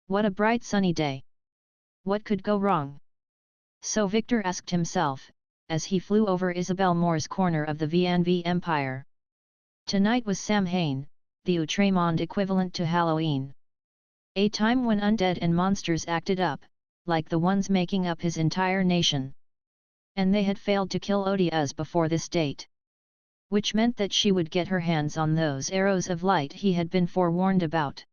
What a bright sunny day! What could go wrong? So Victor asked himself, as he flew over Isabel Moore's corner of the VNV Empire. Tonight was Samhain, the Outremont equivalent to Halloween. A time when undead and monsters acted up, like the ones making up his entire nation. And they had failed to kill Odiaz before this date. Which meant that she would get her hands on those arrows of light he had been forewarned about.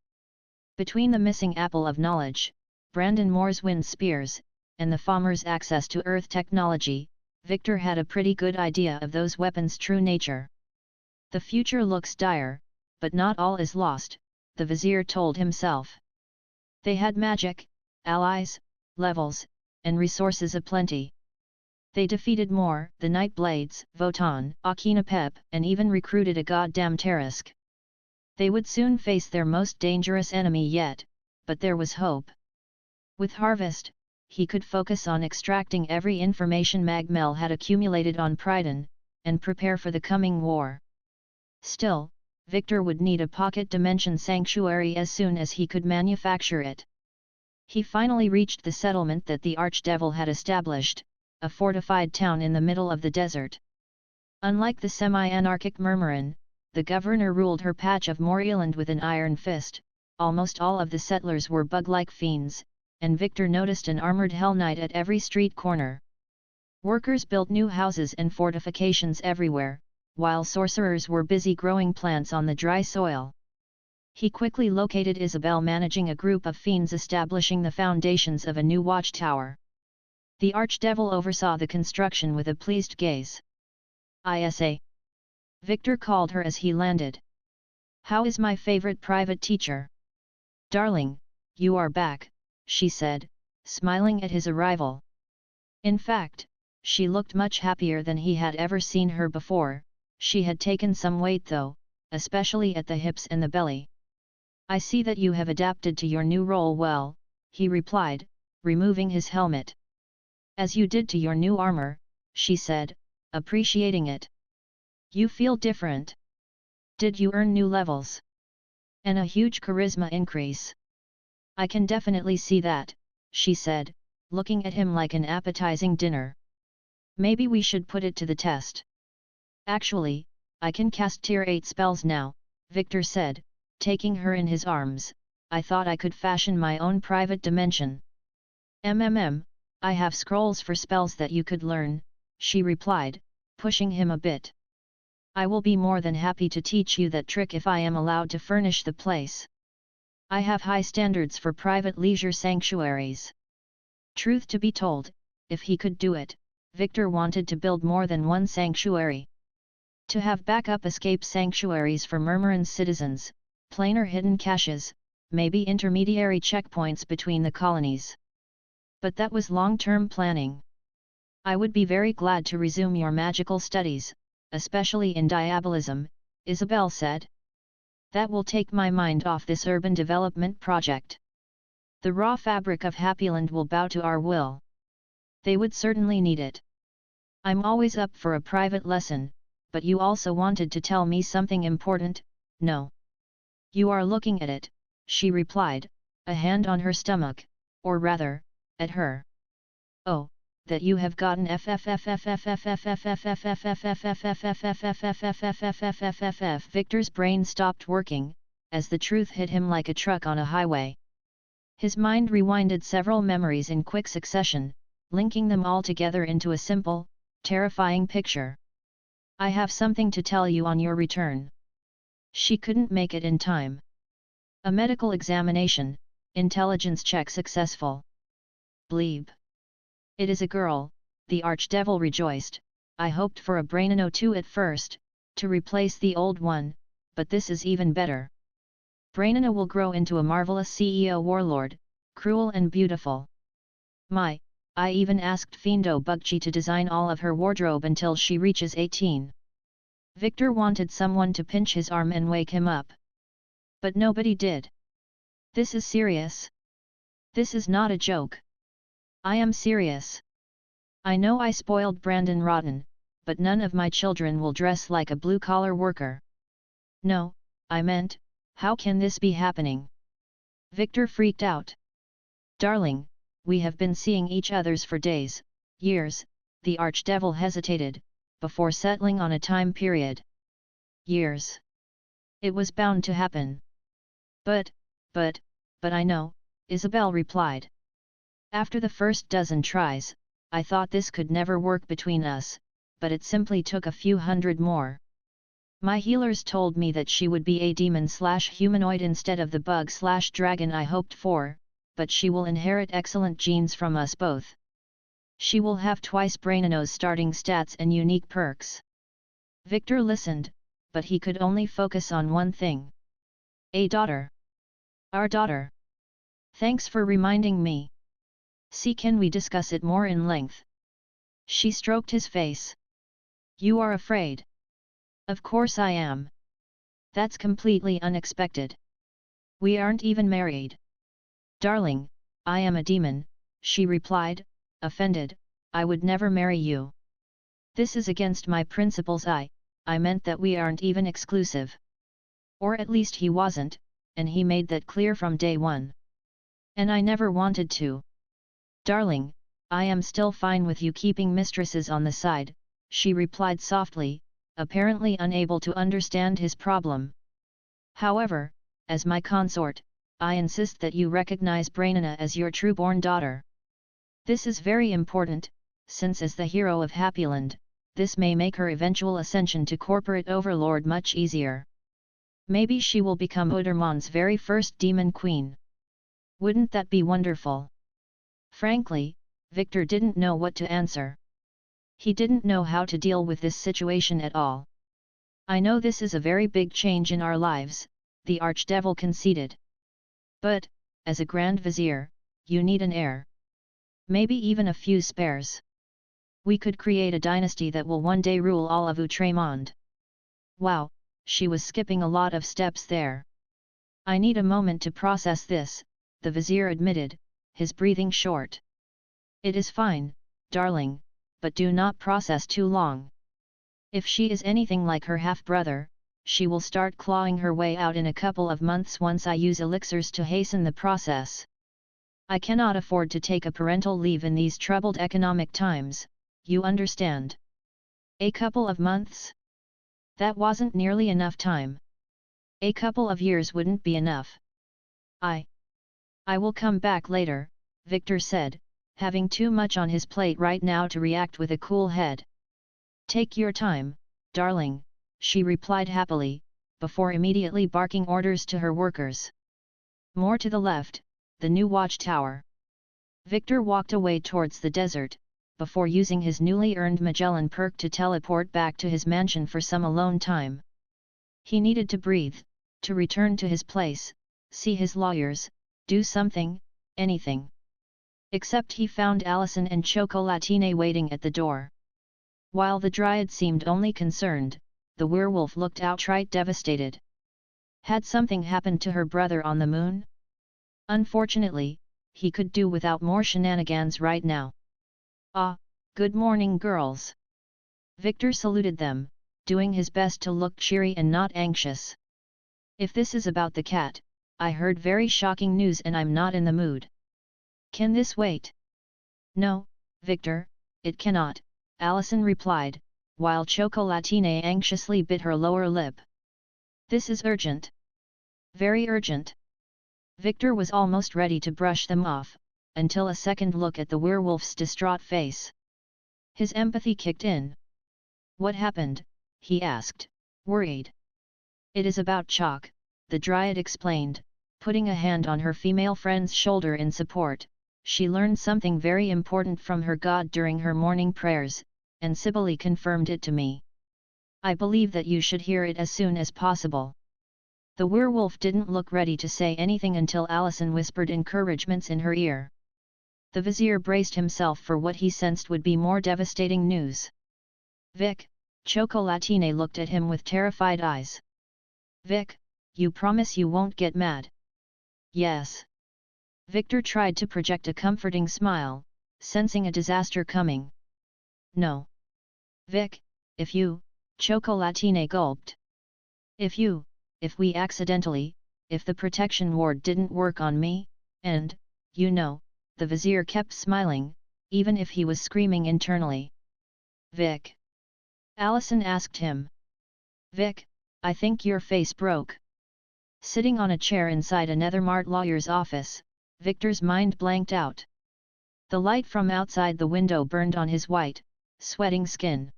Between the missing apple of knowledge, Brandon Moore's wind spears, and the Farmer's access to Earth technology, Victor had a pretty good idea of those weapons' true nature. The future looks dire, but not all is lost, the Vizier told himself. They had magic, allies, levels, and resources aplenty. They defeated Moore, the Nightblades, Votan, Akinapep, and even recruited a goddamn Tarisk. They would soon face their most dangerous enemy yet, but there was hope. With Harvest, he could focus on extracting every information Magmel had accumulated on Pryden, and prepare for the coming war. Still, Victor would need a pocket dimension sanctuary as soon as he could manufacture it. He finally reached the settlement that the Archdevil had established, a fortified town in the middle of the desert. Unlike the semi-anarchic Murmurin, the governor ruled her patch of Moreland with an iron fist. Almost all of the settlers were bug-like fiends, and Victor noticed an armored Hell Knight at every street corner. Workers built new houses and fortifications everywhere, while sorcerers were busy growing plants on the dry soil. He quickly located Isabel managing a group of fiends establishing the foundations of a new watchtower. The Archdevil oversaw the construction with a pleased gaze. "Isa!" Victor called her as he landed. "How is my favorite private teacher?" "Darling, you are back," she said, smiling at his arrival. In fact, she looked much happier than he had ever seen her before. She had taken some weight though, especially at the hips and the belly. "I see that you have adapted to your new role well," he replied, removing his helmet. "As you did to your new armor," she said, appreciating it. "You feel different. Did you earn new levels? And a huge charisma increase?" "I can definitely see that," she said, looking at him like an appetizing dinner. "Maybe we should put it to the test." "Actually, I can cast tier 8 spells now," Victor said, taking her in his arms. "I thought I could fashion my own private dimension." I have scrolls for spells that you could learn," she replied, pushing him a bit. "I will be more than happy to teach you that trick if I am allowed to furnish the place. I have high standards for private leisure sanctuaries." Truth to be told, if he could do it, Victor wanted to build more than one sanctuary. To have backup escape sanctuaries for Murmurin's citizens, planar hidden caches, maybe intermediary checkpoints between the colonies. But that was long-term planning. "I would be very glad to resume your magical studies, especially in diabolism," Isabel said. "That will take my mind off this urban development project. The raw fabric of Happyland will bow to our will. They would certainly need it. I'm always up for a private lesson, but you also wanted to tell me something important, no?" "You are looking at it," she replied, a hand on her stomach, or rather, at her. "Oh, that you have gotten Victor's brain stopped working, as the truth hit him like a truck on a highway. His mind rewinded several memories in quick succession, linking them all together into a simple, terrifying picture. "I have something to tell you on your return." She couldn't make it in time. "A medical examination, intelligence check successful." "Bleep. It is a girl," the Archdevil rejoiced. "I hoped for a Brainano 2 at first, to replace the old one, but this is even better. Brainano will grow into a marvelous CEO warlord, cruel and beautiful. My, I even asked Fiendo Bugchi to design all of her wardrobe until she reaches 18. Victor wanted someone to pinch his arm and wake him up. But nobody did. "This is serious. This is not a joke. I am serious. I know I spoiled Brandon rotten, but none of my children will dress like a blue-collar worker." "No, I meant, how can this be happening?" Victor freaked out. Darling, we have been seeing each other's for days, years, the archdevil hesitated, before settling on a time period. Years. It was bound to happen. But I know, Isabel replied. After the first dozen tries, I thought this could never work between us, but it simply took a few hundred more. My healers told me that she would be a demon/humanoid instead of the bug/dragon I hoped for, but she will inherit excellent genes from us both. She will have twice Brainano's starting stats and unique perks. Victor listened, but he could only focus on one thing. A daughter. Our daughter. Thanks for reminding me. See, can we discuss it more in length? She stroked his face. You are afraid? Of course I am. That's completely unexpected. We aren't even married. Darling, I am a demon, she replied, offended. I would never marry you. This is against my principles. I meant that we aren't even exclusive. Or at least he wasn't, and he made that clear from day one. And I never wanted to. Darling, I am still fine with you keeping mistresses on the side, she replied softly, apparently unable to understand his problem. However, as my consort, I insist that you recognize Brainana as your true-born daughter. This is very important, since as the hero of Happyland, this may make her eventual ascension to corporate overlord much easier. Maybe she will become Udermon's very first demon queen. Wouldn't that be wonderful? Frankly, Victor didn't know what to answer. He didn't know how to deal with this situation at all. I know this is a very big change in our lives, the archdevil conceded. But, as a Grand Vizier, you need an heir. Maybe even a few spares. We could create a dynasty that will one day rule all of Outremont. Wow, she was skipping a lot of steps there. I need a moment to process this, the Vizier admitted, his breathing short. It is fine, darling, but do not process too long. If she is anything like her half-brother, she will start clawing her way out in a couple of months once I use elixirs to hasten the process. I cannot afford to take a parental leave in these troubled economic times, you understand. A couple of months? That wasn't nearly enough time. A couple of years wouldn't be enough. I will come back later, Victor said, having too much on his plate right now to react with a cool head. Take your time, darling, she replied happily, before immediately barking orders to her workers. More to the left, the new watchtower. Victor walked away towards the desert, before using his newly earned Magellan perk to teleport back to his mansion for some alone time. He needed to breathe, to return to his place, see his lawyers, do something, anything. Except he found Allison and Chocolatine waiting at the door. While the Dryad seemed only concerned, the werewolf looked outright devastated. Had something happened to her brother on the moon? Unfortunately, he could do without more shenanigans right now. Ah, good morning girls. Victor saluted them, doing his best to look cheery and not anxious. If this is about the cat, I heard very shocking news and I'm not in the mood. Can this wait? No, Victor, it cannot, Allison replied, while Chocolatine anxiously bit her lower lip. This is urgent. Very urgent. Victor was almost ready to brush them off, until a second look at the werewolf's distraught face. His empathy kicked in. What happened? He asked, worried. It is about Chalk, the Dryad explained, putting a hand on her female friend's shoulder in support. She learned something very important from her god during her morning prayers, and Cybele confirmed it to me. I believe that you should hear it as soon as possible. The werewolf didn't look ready to say anything until Allison whispered encouragements in her ear. The Vizier braced himself for what he sensed would be more devastating news. Vic, Chocolatine looked at him with terrified eyes. Vic, you promise you won't get mad? Yes. Victor tried to project a comforting smile, sensing a disaster coming. No. Vic, if you, Chocolatine gulped. If we accidentally, if the protection ward didn't work on me, and, you know, the vizier kept smiling, even if he was screaming internally. Vic? Allison asked him. Vic, I think your face broke. Sitting on a chair inside a Nethermart lawyer's office, Victor's mind blanked out. The light from outside the window burned on his white, sweating skin.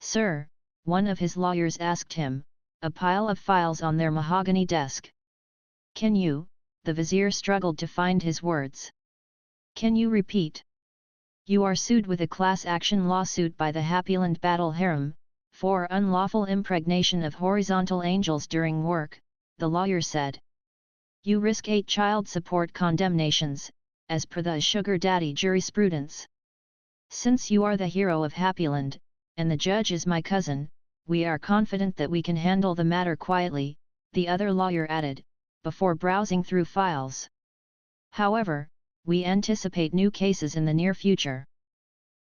Sir, one of his lawyers asked him, a pile of files on their mahogany desk. Can you? The vizier struggled to find his words. Can you repeat? You are sued with a class action lawsuit by the Happyland Battle Harem, for unlawful impregnation of horizontal angels during work, the lawyer said. You risk 8 child support condemnations, as per the sugar daddy jurisprudence. Since you are the hero of Happyland, and the judge is my cousin, we are confident that we can handle the matter quietly, the other lawyer added, before browsing through files. However, we anticipate new cases in the near future.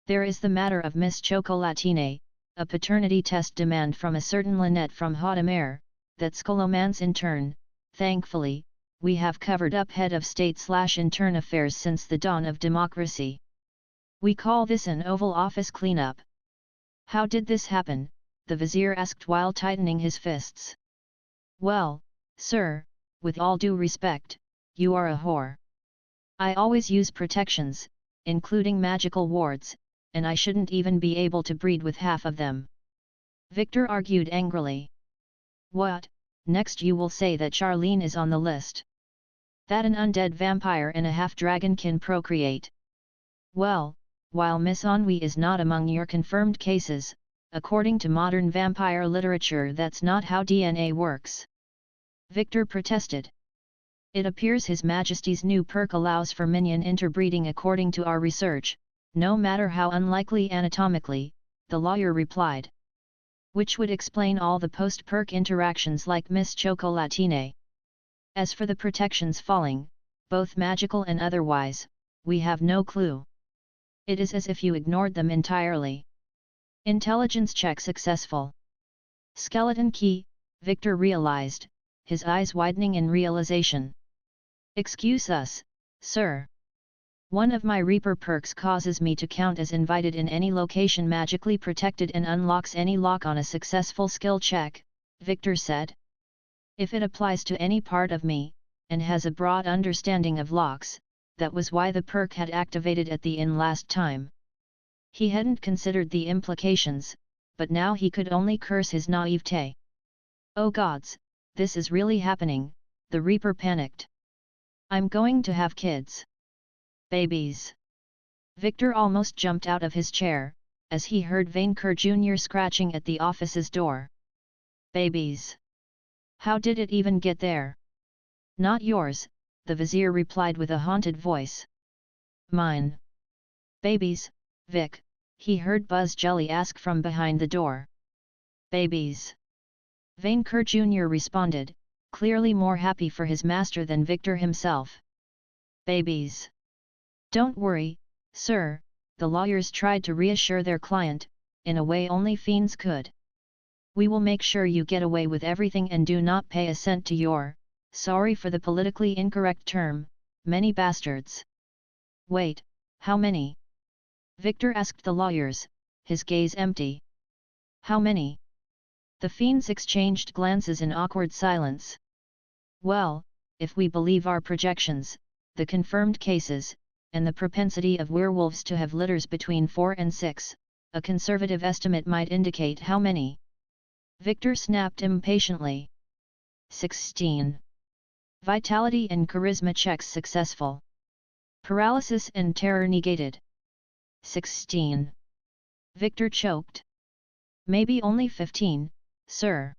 There is the matter of Miss Chocolatine, a paternity test demand from a certain Lynette from Haute-Mer, that Scholomance intern. Thankfully, we have covered up head of state/intern affairs since the dawn of democracy. We call this an Oval Office cleanup. How did this happen? The vizier asked while tightening his fists. Well, sir, with all due respect, you are a whore. I always use protections, including magical wards, and I shouldn't even be able to breed with half of them. Victor argued angrily. What, next you will say that Charlene is on the list? That an undead vampire and a half-dragon can procreate? Well, while Miss Ennui is not among your confirmed cases, according to modern vampire literature that's not how DNA works. Victor protested. It appears His Majesty's new perk allows for minion interbreeding according to our research, no matter how unlikely anatomically, the lawyer replied. Which would explain all the post-perk interactions like Miss Chocolatine. As for the protections falling, both magical and otherwise, we have no clue. It is as if you ignored them entirely. Intelligence check successful. Skeleton key, Victor realized, his eyes widening in realization. Excuse us, sir. One of my Reaper perks causes me to count as invited in any location magically protected and unlocks any lock on a successful skill check, Victor said. If it applies to any part of me, and has a broad understanding of locks, that was why the perk had activated at the inn last time. He hadn't considered the implications, but now he could only curse his naivete. Oh gods, this is really happening, the Reaper panicked. I'm going to have kids. Babies. Victor almost jumped out of his chair, as he heard Vainqueur Jr. scratching at the office's door. Babies. How did it even get there? Not yours, the vizier replied with a haunted voice. Mine. Babies, Vic, he heard Buzz Jelly ask from behind the door. Babies. Vainqueur Jr. responded, clearly more happy for his master than Victor himself. Babies. Don't worry, sir, the lawyers tried to reassure their client, in a way only fiends could. We will make sure you get away with everything and do not pay a cent to your, sorry for the politically incorrect term, many bastards. Wait, how many? Victor asked the lawyers, his gaze empty. How many? The fiends exchanged glances in awkward silence. Well, if we believe our projections, the confirmed cases, and the propensity of werewolves to have litters between 4 and 6, a conservative estimate might indicate how many. Victor snapped impatiently. 16. Vitality and charisma checks successful. Paralysis and terror negated. 16. Victor choked. Maybe only 15, sir.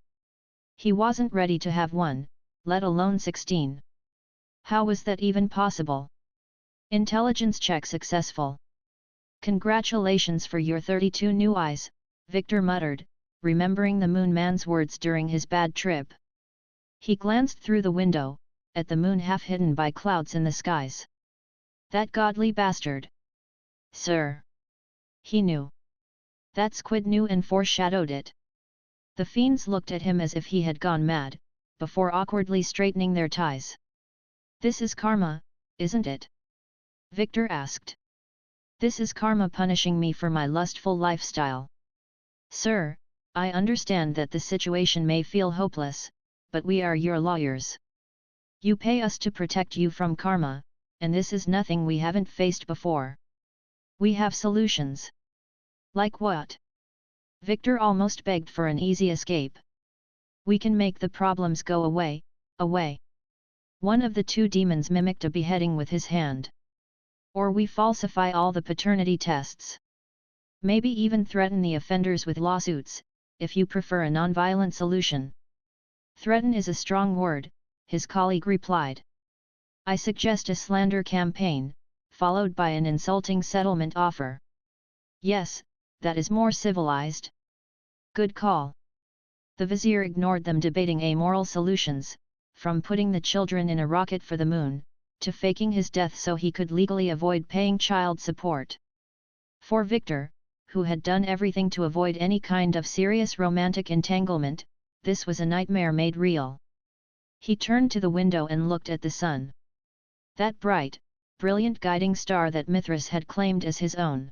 He wasn't ready to have one, let alone 16. How was that even possible? Intelligence check successful. Congratulations for your 32 new eyes, Victor muttered, remembering the Moon Man's words during his bad trip. He glanced through the window, at the moon half hidden by clouds in the skies. That godly bastard! Sir! He knew. That squid knew and foreshadowed it. The fiends looked at him as if he had gone mad, before awkwardly straightening their ties. This is karma, isn't it? Victor asked. This is karma punishing me for my lustful lifestyle. Sir, I understand that the situation may feel hopeless, but we are your lawyers. You pay us to protect you from karma, and this is nothing we haven't faced before. We have solutions. Like what? Victor almost begged for an easy escape. We can make the problems go away, away. One of the two demons mimicked a beheading with his hand. Or we falsify all the paternity tests. Maybe even threaten the offenders with lawsuits, if you prefer a non-violent solution. Threaten is a strong word, his colleague replied. I suggest a slander campaign, followed by an insulting settlement offer. Yes, that is more civilized. Good call. The vizier ignored them debating amoral solutions, from putting the children in a rocket for the moon, to faking his death so he could legally avoid paying child support. For Victor, who had done everything to avoid any kind of serious romantic entanglement, this was a nightmare made real. He turned to the window and looked at the sun. That bright, brilliant guiding star that Mithras had claimed as his own.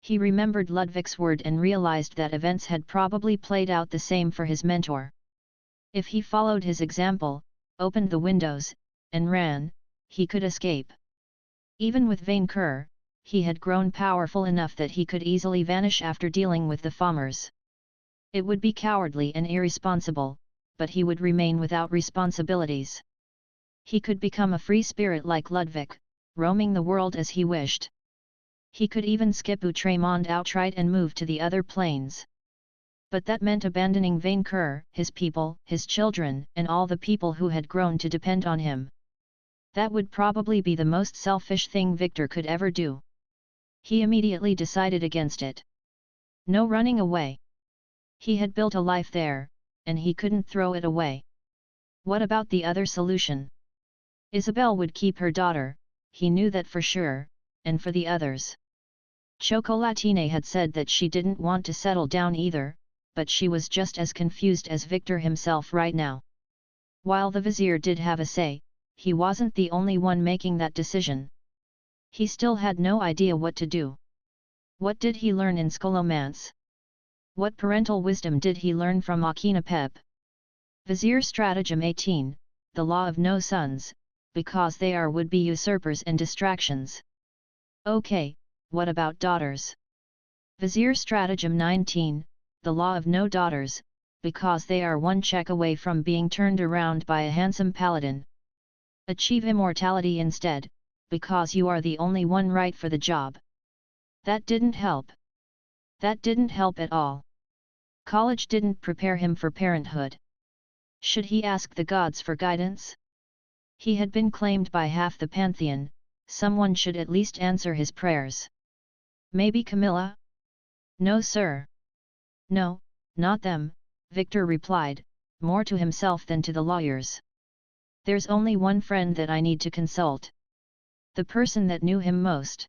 He remembered Ludwig's word and realized that events had probably played out the same for his mentor. If he followed his example, opened the windows, and ran, he could escape. Even with Vainqueur, he had grown powerful enough that he could easily vanish after dealing with the farmers. It would be cowardly and irresponsible, but he would remain without responsibilities. He could become a free spirit like Ludwig, roaming the world as he wished. He could even skip Outremont outright and move to the other planes. But that meant abandoning Vainqueur, his people, his children, and all the people who had grown to depend on him. That would probably be the most selfish thing Victor could ever do. He immediately decided against it. No running away. He had built a life there, and he couldn't throw it away. What about the other solution? Isabelle would keep her daughter, he knew that for sure, and for the others. Chocolatine had said that she didn't want to settle down either, but she was just as confused as Victor himself right now. While the vizier did have a say, he wasn't the only one making that decision. He still had no idea what to do. What did he learn in scholomance? What parental wisdom did he learn from Akhenapep? Vizier Stratagem 18, the law of no sons, because they are would-be usurpers and distractions. Okay, what about daughters? Vizier Stratagem 19, the law of no daughters, because they are one check away from being turned around by a handsome paladin. Achieve immortality instead, because you are the only one right for the job. That didn't help. That didn't help at all. College didn't prepare him for parenthood. Should he ask the gods for guidance? He had been claimed by half the pantheon, someone should at least answer his prayers. Maybe Camilla? No sir. No, not them, Victor replied, more to himself than to the lawyers. There's only one friend that I need to consult. The person that knew him most.